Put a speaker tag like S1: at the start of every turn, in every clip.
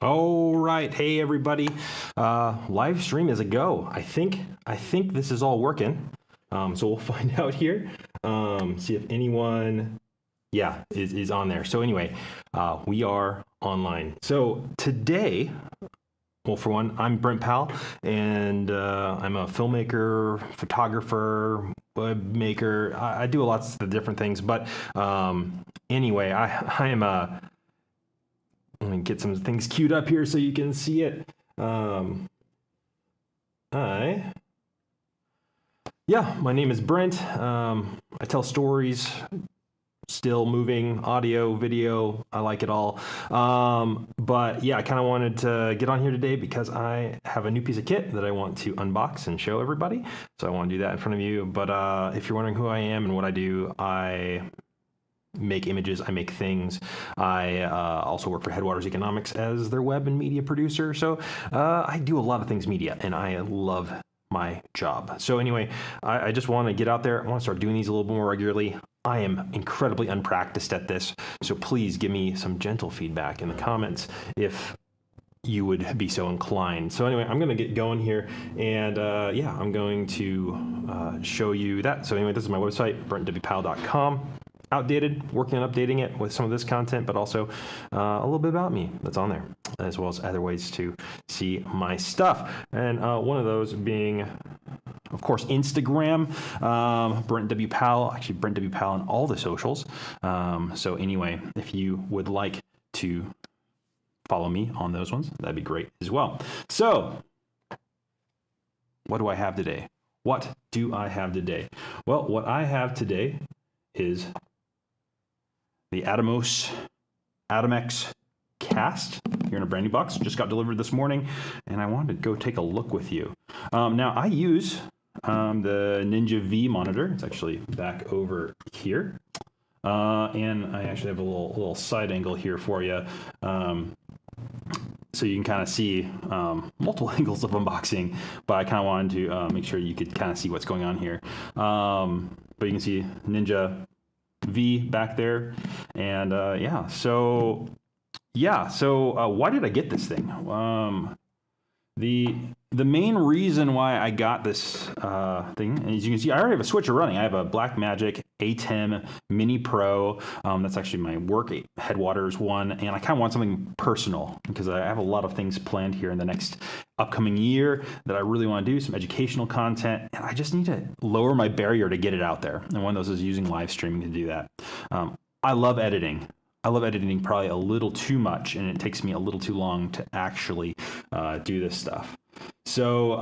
S1: All right, hey everybody. Live stream is a go. I think this is all working. So we'll find out here. See if anyone, yeah, is on there. So anyway, we are online. So today, well, for one, I'm Brent Powell, and I'm a filmmaker, photographer, web maker. I do lots of different things, but anyway, I am a. Let me get some things queued up here so you can see it. My name is Brent. I tell stories, still moving, audio, video. I like it all. But yeah, I kind of wanted to get on here today because I have a new piece of kit that I want to unbox and show everybody. So I want to do that in front of you. But if you're wondering who I am and what I do, I make images, I make things. I also work for Headwaters Economics as their web and media producer. So I do a lot of things media, and I love my job. So anyway, I just want to get out there. I want to start doing these a little bit more regularly. I am incredibly unpracticed at this, so please give me some gentle feedback in the comments if you would be so inclined. So anyway, I'm going to get going here, and yeah, I'm going to show you that. So anyway, this is my website, brentwpowell.com. Outdated, working on updating it with some of this content, but also a little bit about me that's on there, as well as other ways to see my stuff. And one of those being, of course, Instagram, Brent W. Powell, actually Brent W. Powell on all the socials. So anyway, if you would like to follow me on those ones, that'd be great as well. So what do I have today? What do I have today? Well, what I have today is the Atomos Atomex cast here in a brand new box. Just got delivered this morning, and I wanted to go take a look with you. Now, I use the Ninja V monitor. It's actually back over here. And I actually have a little side angle here for you. So you can kind of see multiple angles of unboxing, but I kind of wanted to make sure you could kind of see what's going on here. But you can see Ninja V back there, and so why did I get this thing? The main reason why I got this thing, as you can see, I already have a switcher running. I have a Blackmagic A10 Mini Pro. That's actually my work Headwaters one, and I kind of want something personal because I have a lot of things planned here in the next upcoming year that I really want to do, some educational content, and I just need to lower my barrier to get it out there. And one of those is using live streaming to do that. I love editing. I love editing probably a little too much, and it takes me a little too long to actually do this stuff. So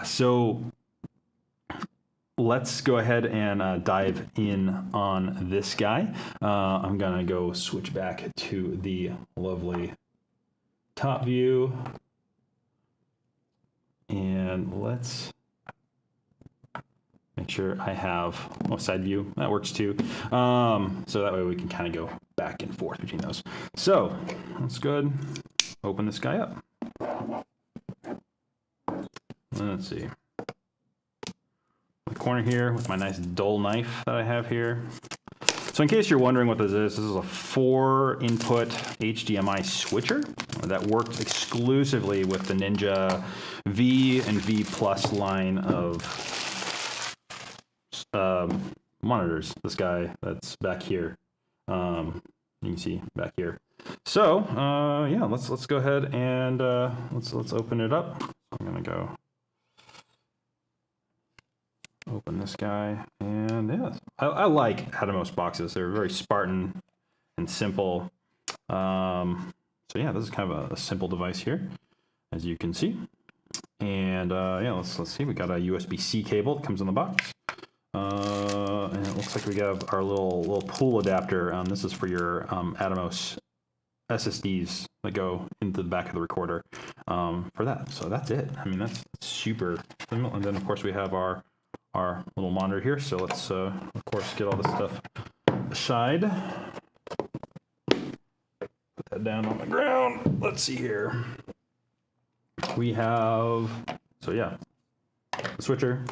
S1: so let's go ahead and dive in on this guy. I'm gonna go switch back to the lovely top view, and let's make sure I have side view. That works too. So that way we can kind of go back and forth between those. So let's go ahead, open this guy up. Let's see. The corner here with my nice dull knife that I have here. So in case you're wondering what this is a 4-input HDMI switcher that works exclusively with the Ninja V and V Plus line of monitors. This guy that's back here, you can see back here. So yeah, let's go ahead and let's open it up. I'm gonna go open this guy, and yeah, I like Atomos boxes. They're very Spartan and simple. So yeah, this is kind of a simple device here, as you can see. And yeah, let's see. We got a USB-C cable that comes in the box. And it looks like we have our little pool adapter. This is for your Atomos SSDs that go into the back of the recorder for that. So that's it. I mean, that's super simple. And then of course we have our little monitor here. So let's of course get all this stuff aside. Put that down on the ground. Let's see here. We have, so yeah, the switcher,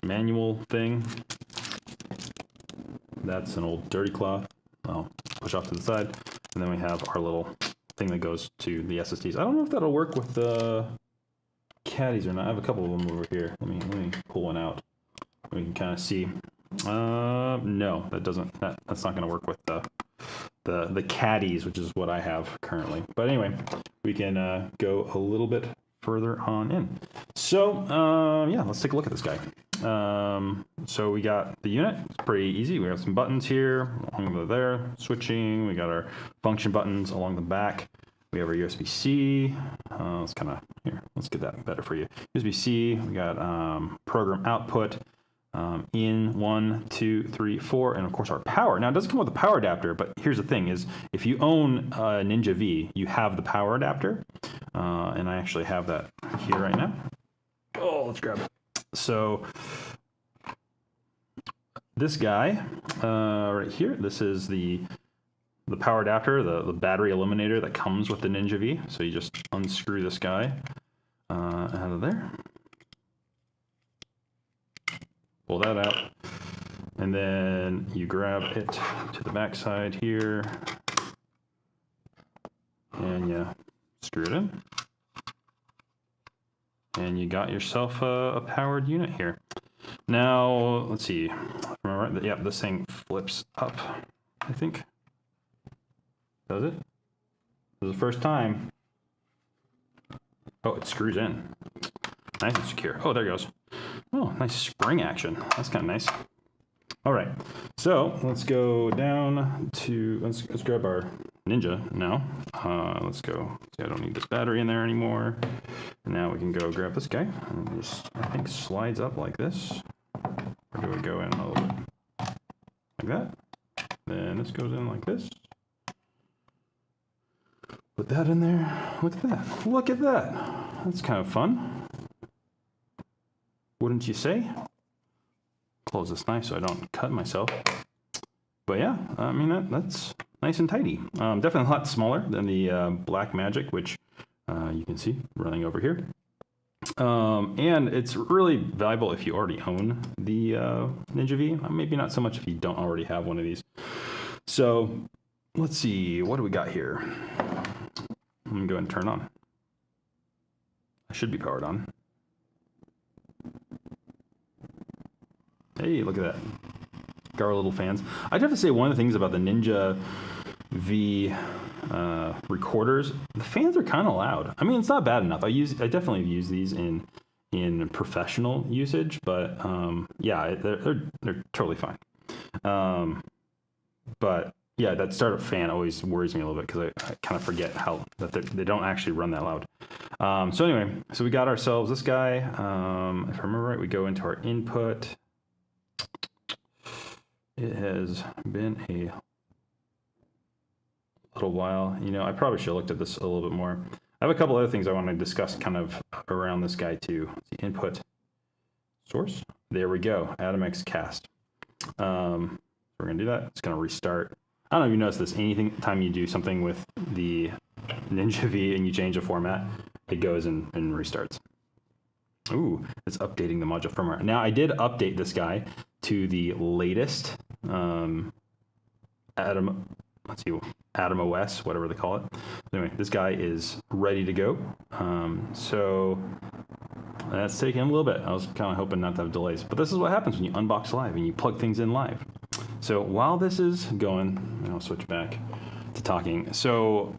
S1: manual thing. That's an old dirty cloth. I'll push off to the side. And then we have our little thing that goes to the SSDs. I don't know if that'll work with the caddies or not. I have a couple of them over here. Let me pull one out. We can kind of see. No, that doesn't. That's not going to work with the caddies, which is what I have currently. But anyway, we can go a little bit further on in. So yeah, let's take a look at this guy. So we got the unit. It's pretty easy. We have some buttons here along there, switching. We got our function buttons along the back. We have our USB-C. Let's kind of here. Let's get that better for you. USB-C. We got program output. In 1, 2, 3, 4, and of course our power. Now it doesn't come with a power adapter, but here's the thing: is if you own a Ninja V, you have the power adapter, and I actually have that here right now. Oh, let's grab it. So this guy right here, this is the power adapter, the battery eliminator that comes with the Ninja V. So you just unscrew this guy out of there. Pull that out, and then you grab it to the back side here, and you screw it in, and you got yourself a powered unit here. Now, let's see. Remember, yeah, this thing flips up, I think. Does it? This is the first time. Oh, it screws in. Nice and secure. Oh, there it goes. Oh, nice spring action. That's kind of nice. All right, so let's go down to, let's grab our Ninja now. Let's go. See, I don't need this battery in there anymore. And now we can go grab this guy. And just, I think, slides up like this. Or do we go in a little bit like that? Then this goes in like this. Put that in there. Look at that. Look at that. That's kind of fun. Wouldn't you say? Close this knife so I don't cut myself. But yeah, I mean, that's nice and tidy. Definitely a lot smaller than the Black Magic, which you can see running over here. And it's really valuable if you already own the Ninja V. Maybe not so much if you don't already have one of these. So let's see, what do we got here? Let me go ahead and turn on. I should be powered on. Hey, look at that. Got our little fans. I'd have to say one of the things about the Ninja V recorders, the fans are kind of loud. I mean, it's not bad enough. I definitely use these in professional usage, but yeah, they're totally fine. But yeah, that startup fan always worries me a little bit because I kind of forget that they don't actually run that loud. So anyway, so we got ourselves this guy. If I remember right, we go into our input. It has been a little while. You know, I probably should have looked at this a little bit more. I have a couple other things I want to discuss kind of around this guy too. The input source. There we go. Atomos cast. We're going to do that. It's going to restart. I don't know if you notice this. Anytime you do something with the Ninja V and you change the format, it goes and restarts. Ooh, it's updating the module firmware. Now, I did update this guy to the latest Atomos, whatever they call it. Anyway, this guy is ready to go. So that's taking a little bit. I was kind of hoping not to have delays, but this is what happens when you unbox live and you plug things in live. So while this is going, I'll switch back to talking. So,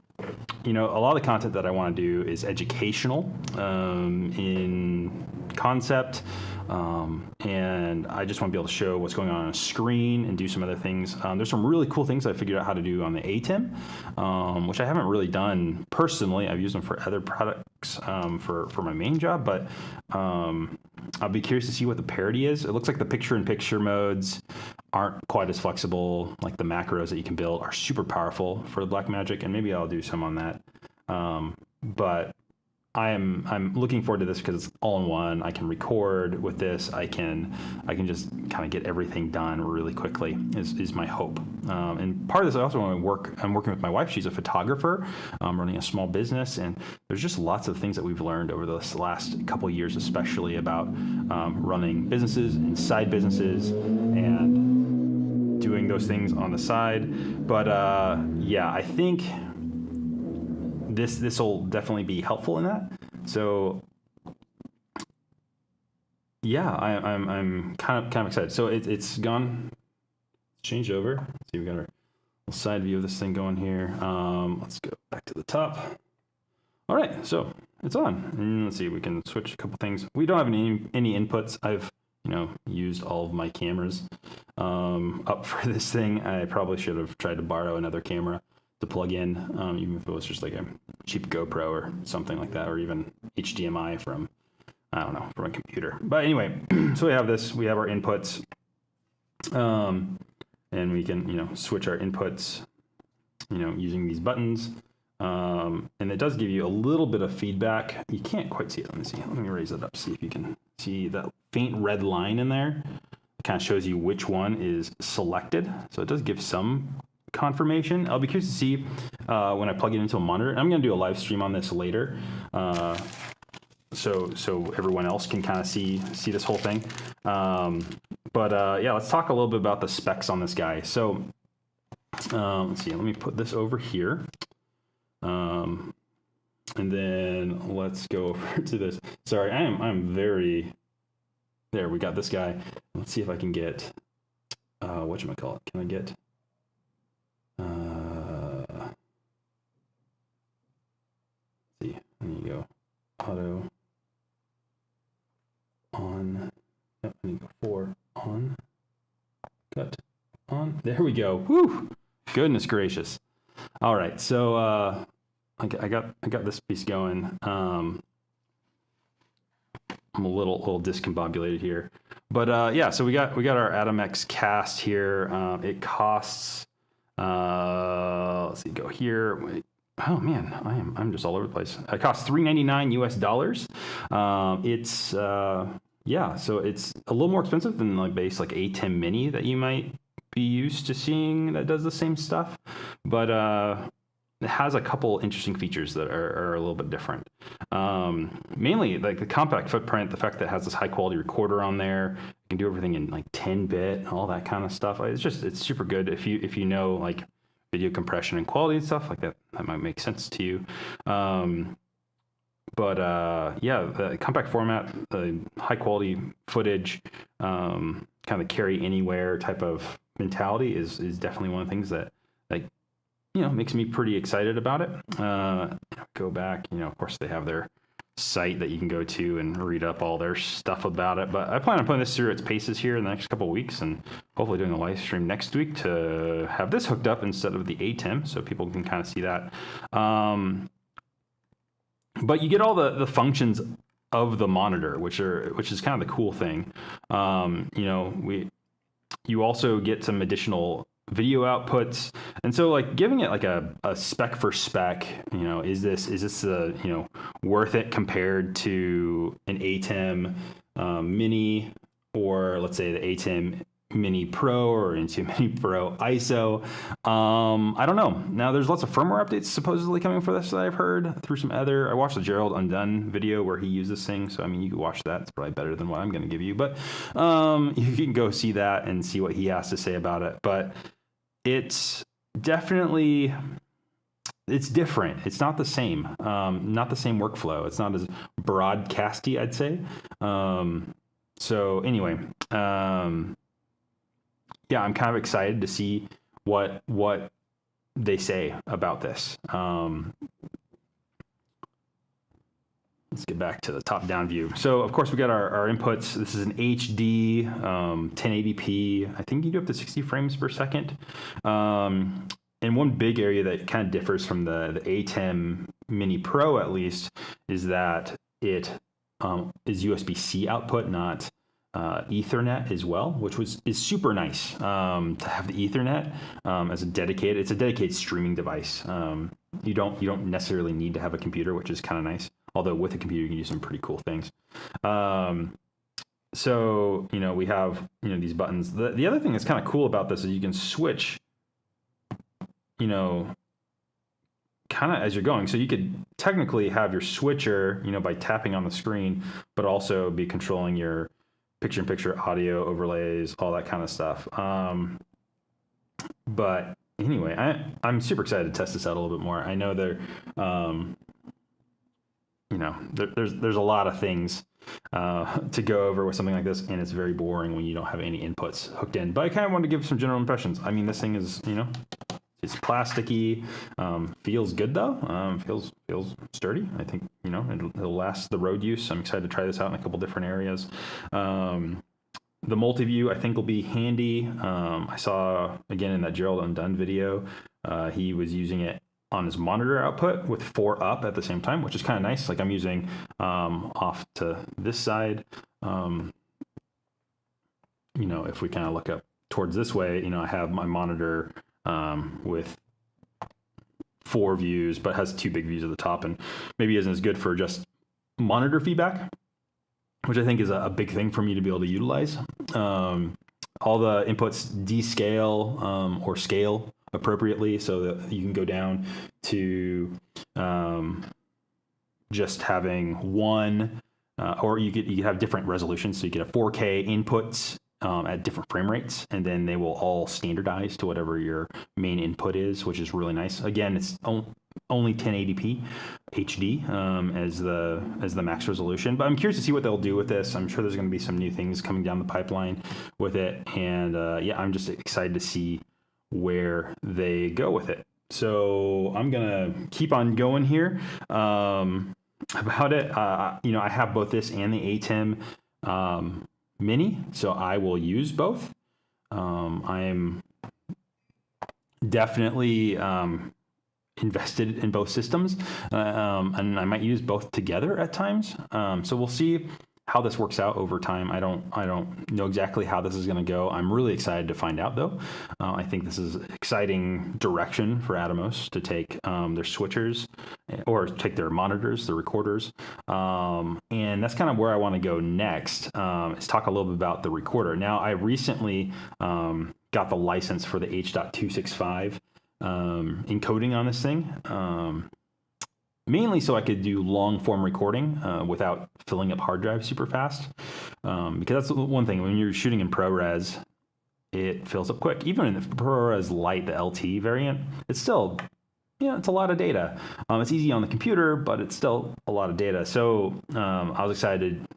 S1: you know, a lot of the content that I want to do is educational in concept, and I just want to be able to show what's going on a screen and do some other things. There's some really cool things I figured out how to do on the ATEM, which I haven't really done personally. I've used them for other products for my main job, but I'll be curious to see what the parity is. It looks like the picture-in-picture modes aren't quite as flexible. Like the macros that you can build are super powerful for the Blackmagic, and maybe I'll do some on that. But I'm looking forward to this because it's all in one. I can record with this. I can just kind of get everything done really quickly is my hope. And part of this, I also want to work. I'm working with my wife. She's a photographer, running a small business, and there's just lots of things that we've learned over this last couple of years, especially about running businesses and side businesses and doing those things on the side. But yeah, I think
S2: this will definitely be helpful in that. So yeah, I'm kind of excited. So it's gone, changed over. Let's see, we got our side view of this thing going here. Let's go back to the top. All right, so it's on. And let's see, we can switch a couple things. We don't have any inputs. I've used all of my cameras up for this thing. I probably should have tried to borrow another camera to plug in, even if it was just like a cheap GoPro or something like that, or even HDMI from, I don't know, from a computer. But anyway, so we have this, we have our inputs, and we can, switch our inputs, using these buttons. And it does give you a little bit of feedback. You can't quite see it. Let me see. Let me raise it up, see if you can see that faint red line in there. It kind of shows you which one is selected. So it does give some confirmation. I'll be curious to see when I plug it into a monitor. I'm going to do a live stream on this later. So everyone else can kind of see this whole thing. Yeah, let's talk a little bit about the specs on this guy. So let's see, let me put this over here. And then let's go over to this. Sorry, I'm very, there, we got this guy. Let's see if I can get, whatchamacallit, can I get, let's see, there you go, auto, on, yep, I need to go 4, on, cut, on, there we go, whew, goodness gracious. All right, so, I got this piece going. I'm a little discombobulated here, but yeah. So we got our Atomos cast here. It costs. Let's see. Go here. Wait. Oh man, I'm just all over the place. It costs $399 US. It's yeah. So it's a little more expensive than like base like ATEM Mini that you might be used to seeing that does the same stuff, but it has a couple interesting features that are a little bit different. Mainly like the compact footprint, the fact that it has this high quality recorder on there, you can do everything in like 10-bit, all that kind of stuff. It's super good if you know like video compression and quality and stuff like that. That might make sense to you. Yeah, the compact format, the high quality footage, kind of carry anywhere type of mentality is definitely one of the things that like, makes me pretty excited about it. Go back, of course they have their site that you can go to and read up all their stuff about it. But I plan on putting this through its paces here in the next couple of weeks and hopefully doing a live stream next week to have this hooked up instead of the ATEM so people can kind of see that. But you get all the functions of the monitor, which is kind of the cool thing. You also get some additional video outputs, and so like giving it like a spec for spec, is this worth it compared to an ATEM Mini, or let's say the ATEM Mini Pro or ATEM Mini Pro ISO? I don't know. Now there's lots of firmware updates supposedly coming for this that I've heard through some other. I watched the Gerald Undone video where he used this thing, so I mean you could watch that. It's probably better than what I'm going to give you, but you can go see that and see what he has to say about it. But it's definitely, it's different. It's not the same. Not the same workflow. It's not as broadcasty, I'd say. So anyway, yeah, I'm kind of excited to see what they say about this. Let's get back to the top-down view. So, of course, we got our inputs. This is an HD, 1080p. I think you can do up to 60 frames per second. And one big area that kind of differs from the ATEM Mini Pro, at least, is that it is USB-C output, not Ethernet as well, which is super nice to have the Ethernet as it's a dedicated streaming device. You don't necessarily need to have a computer, which is kind of nice. Although with a computer, you can do some pretty cool things. So, we have, these buttons. The other thing that's kind of cool about this is you can switch, kind of as you're going. So you could technically have your switcher, by tapping on the screen, but also be controlling your picture-in-picture audio overlays, all that kind of stuff. But anyway, I'm super excited to test this out a little bit more. I know there's a lot of things to go over with something like this, and it's very boring when you don't have any inputs hooked in. But I kind of wanted to give some general impressions. I mean, this thing is, it's plasticky, feels good though, feels sturdy. I think, it'll last the road use. I'm excited to try this out in a couple different areas. The multi-view, I think, will be handy. I saw, again, in that Gerald Undone video, he was using it on his monitor output with 4 up at the same time, which is kind of nice. Like I'm using off to this side. If we kind of look up towards this way, I have my monitor with 4 views, but has 2 big views at the top, and maybe isn't as good for just monitor feedback, which I think is a big thing for me to be able to utilize. All the inputs descale or scale appropriately, so that you can go down to just having one, or you could have different resolutions. So you could have 4K inputs at different frame rates, and then they will all standardize to whatever your main input is, which is really nice. Again, it's only 1080p HD as the max resolution, but I'm curious to see what they'll do with this. I'm sure there's going to be some new things coming down the pipeline with it, and I'm just excited to see where they go with it. So I'm gonna keep on going here about it. I have both this and the ATEM Mini, so I will use both. I am definitely invested in both systems, and I might use both together at times. So we'll see how this works out over time. I don't know exactly how this is going to go. I'm really excited to find out, though. I think this is an exciting direction for Atomos to take their switchers, or take their monitors, their recorders, and that's kind of where I want to go next. Is talk a little bit about the recorder. Now, I recently got the license for the H.265 encoding on this thing. Mainly so I could do long form recording without filling up hard drives super fast. Because that's the one thing, when you're shooting in ProRes, it fills up quick. Even in the ProRes Lite, the LT variant, it's still, it's a lot of data. It's easy on the computer, but it's still a lot of data. So I was excited to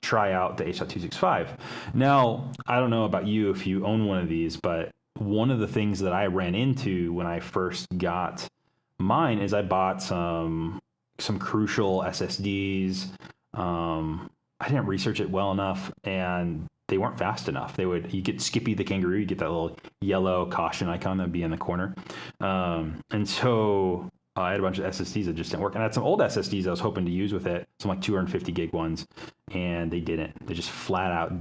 S2: try out the H.265. Now, I don't know about you if you own one of these, but one of the things that I ran into when I first got mine is I bought some crucial SSDs. I didn't research it well enough, and they weren't fast enough. You get Skippy the kangaroo, you get that little yellow caution icon that'd be in the corner. And so I had a bunch of SSDs that just didn't work. And I had some old SSDs I was hoping to use with it, some like 250 gig ones, and they didn't. They just flat out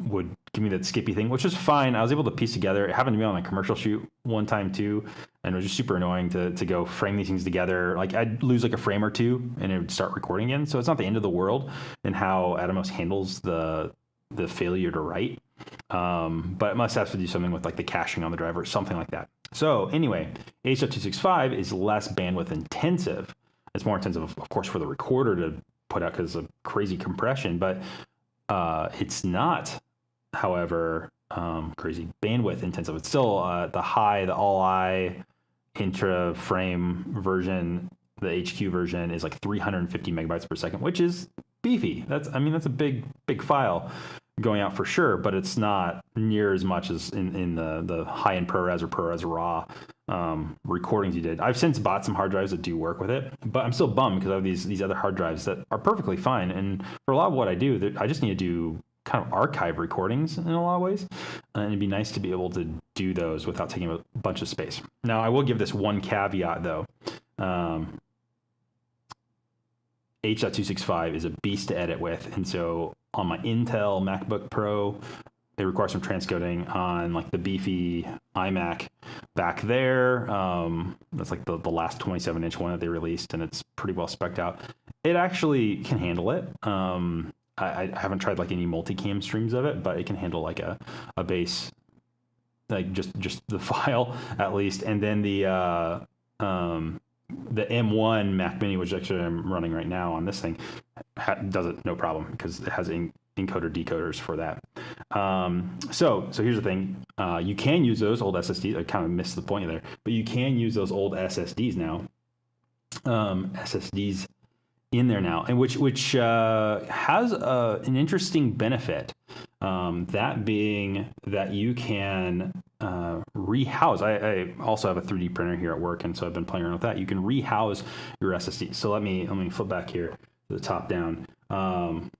S2: would give me that Skippy thing, which was fine. I was able to piece together. It happened to be on a commercial shoot one time too, and it was just super annoying to go frame these things together. Like I'd lose like a frame or two and it would start recording again. So it's not the end of the world in how Atomos handles the failure to write. But it must have to do something with like the caching on the driver or something like that. So anyway, H.265 is less bandwidth intensive. It's more intensive, of course, for the recorder to put out because of crazy compression, but it's not, however, crazy bandwidth intensive. It's still the all-I intra-frame version, the HQ version is like 350 megabytes per second, which is beefy. That's a big file going out for sure, but it's not near as much as in the high-end ProRes or ProRes RAW recordings you did. I've since bought some hard drives that do work with it, but I'm still bummed because I have these other hard drives that are perfectly fine. And for a lot of what I do, I just need to do kind of archive recordings in a lot of ways. And it'd be nice to be able to do those without taking a bunch of space. Now, I will give this one caveat though. H.265 is a beast to edit with. And so on my Intel MacBook Pro, they require some transcoding. On like the beefy iMac back there, that's like the last 27-inch one that they released, and it's pretty well spec'd out. It actually can handle it. I haven't tried like any multicam streams of it, but it can handle like a base, like just the file at least. And then the M1 Mac Mini, which actually I'm running right now on this thing, does it no problem because it has encoder decoders for that. So here's the thing. You can use those old SSDs. I kind of missed the point there, but you can use those old SSDs now. SSDs in there now, and which has an interesting benefit. That being that you can rehouse. I also have a 3D printer here at work, and so I've been playing around with that. You can rehouse your SSD. So let me flip back here to the top down.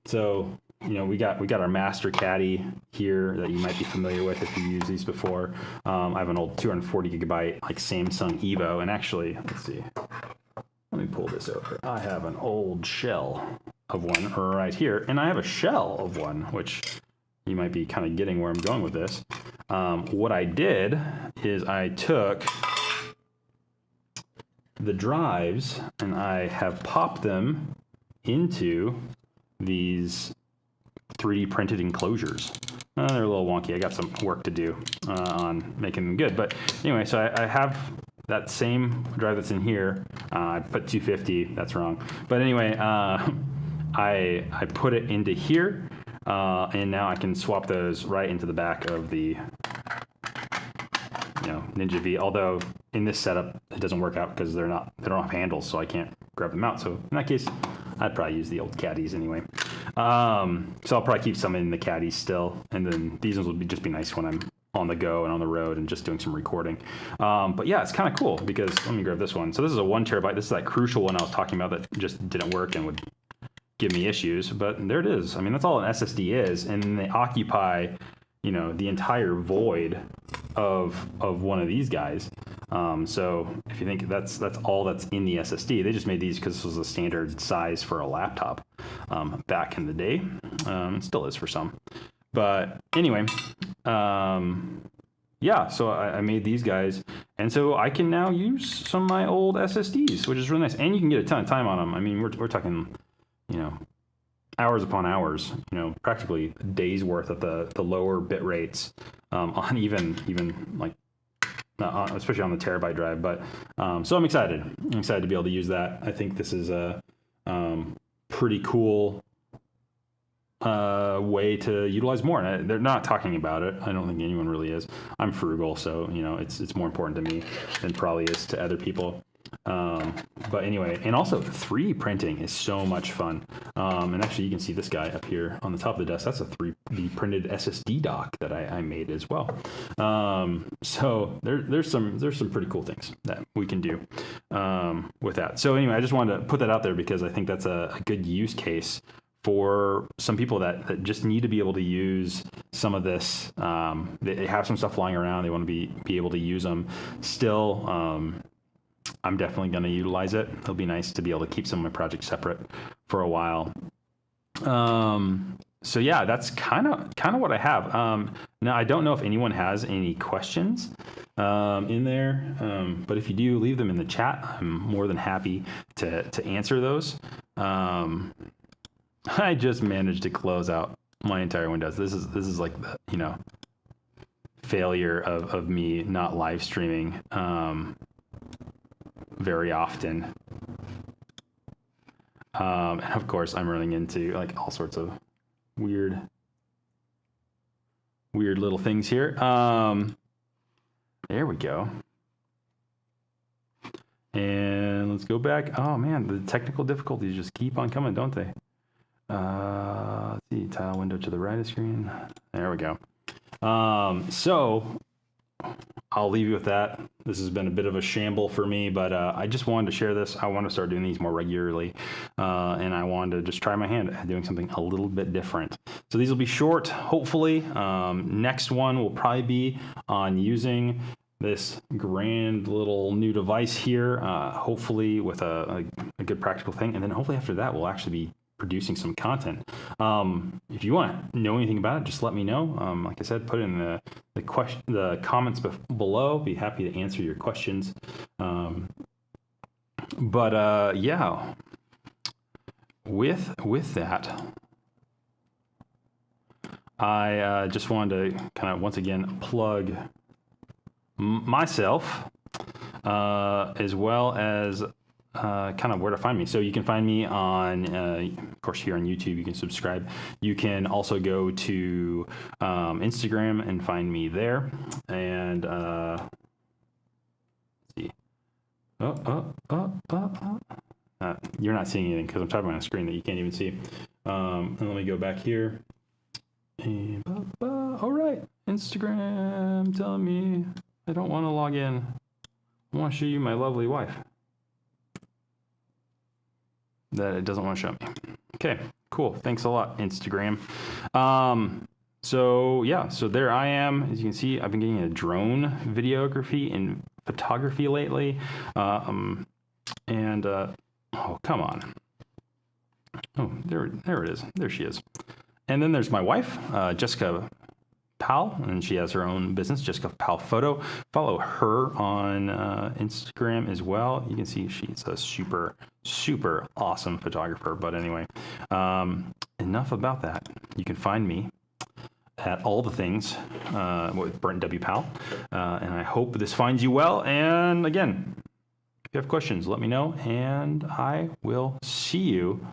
S2: So we got our master caddy here that you might be familiar with if you used these before. I have an old 240 gigabyte like Samsung Evo, and actually, let's see. Let me pull this over. I have an old shell of one right here, and I have a shell of one, which you might be kind of getting where I'm going with this. What I did is I took the drives and I have popped them into these 3D printed enclosures. They're a little wonky. I got some work to do on making them good. But anyway, so I have that same drive that's in here. I put 250, that's wrong. But anyway, I put it into here, and now I can swap those right into the back of the Ninja V. Although in this setup, it doesn't work out because they don't have handles, so I can't grab them out. So in that case, I'd probably use the old caddies anyway. So I'll probably keep some in the caddies still, and then these ones would just be nice when I'm on the go and on the road and just doing some recording. But yeah, it's kind of cool because let me grab this one. So this is a 1 terabyte. This is that crucial one I was talking about that just didn't work and would give me issues. But there it is. I mean, that's all an SSD is, and they occupy the entire void of one of these guys. So if you think that's all that's in the SSD, they just made these because this was a standard size for a laptop back in the day. It still is for some. But anyway, yeah, so I made these guys, and so I can now use some of my old SSDs, which is really nice. And you can get a ton of time on them. I mean, we're talking, hours upon hours, practically days worth at the lower bit rates on even like, especially on the terabyte drive. But so I'm excited. I'm excited to be able to use that. I think this is a pretty cool way to utilize more, and they're not talking about it. I don't think anyone really is. I'm frugal, so it's more important to me than probably is to other people. But anyway, and also 3D printing is so much fun. And actually, you can see this guy up here on the top of the desk. That's a 3D printed SSD dock that I made as well. So there's some pretty cool things that we can do with that. So anyway, I just wanted to put that out there because I think that's a good use case for some people that just need to be able to use some of this. They have some stuff flying around. They want to be able to use them still. I'm definitely going to utilize it. It'll be nice to be able to keep some of my projects separate for a while. So yeah, that's kind of what I have. Now I don't know if anyone has any questions in there, but if you do, leave them in the chat. I'm more than happy to answer those. I just managed to close out my entire Windows. This is like the failure of me not live streaming very often. And of course, I'm running into like all sorts of weird little things here. There we go. And let's go back. Oh man, the technical difficulties just keep on coming, don't they? Let's see, tile window to the right of screen. There we go. So I'll leave you with that. This has been a bit of a shamble for me, but I just wanted to share this. I want to start doing these more regularly, and I wanted to just try my hand at doing something a little bit different. So these will be short, hopefully. Next one will probably be on using this grand little new device here, hopefully with a good practical thing. And then hopefully after that, we'll actually be producing some content. If you want to know anything about it, just let me know. Like I said, put it in the comments below. Be happy to answer your questions. Yeah, with that, I just wanted to kind of once again plug myself, as well as kind of where to find me. So you can find me on, of course, here on YouTube. You can subscribe. You can also go to Instagram and find me there. And let's see. You're not seeing anything because I'm typing on a screen that you can't even see. And let me go back here. And, all right, Instagram telling me I don't want to log in. I want to show you my lovely wife that it doesn't want to show me. Okay, cool. Thanks a lot, Instagram. So yeah, so there I am. As you can see, I've been getting a drone videography and photography lately. Oh, come on. Oh, there it is. There she is. And then there's my wife, Jessica Powell, and she has her own business, Jessica Powell Photo. Follow her on Instagram as well. You can see she's a super, super awesome photographer. But anyway, enough about that. You can find me at all the things with Brent W. Powell. And I hope this finds you well. And again, if you have questions, let me know, and I will see you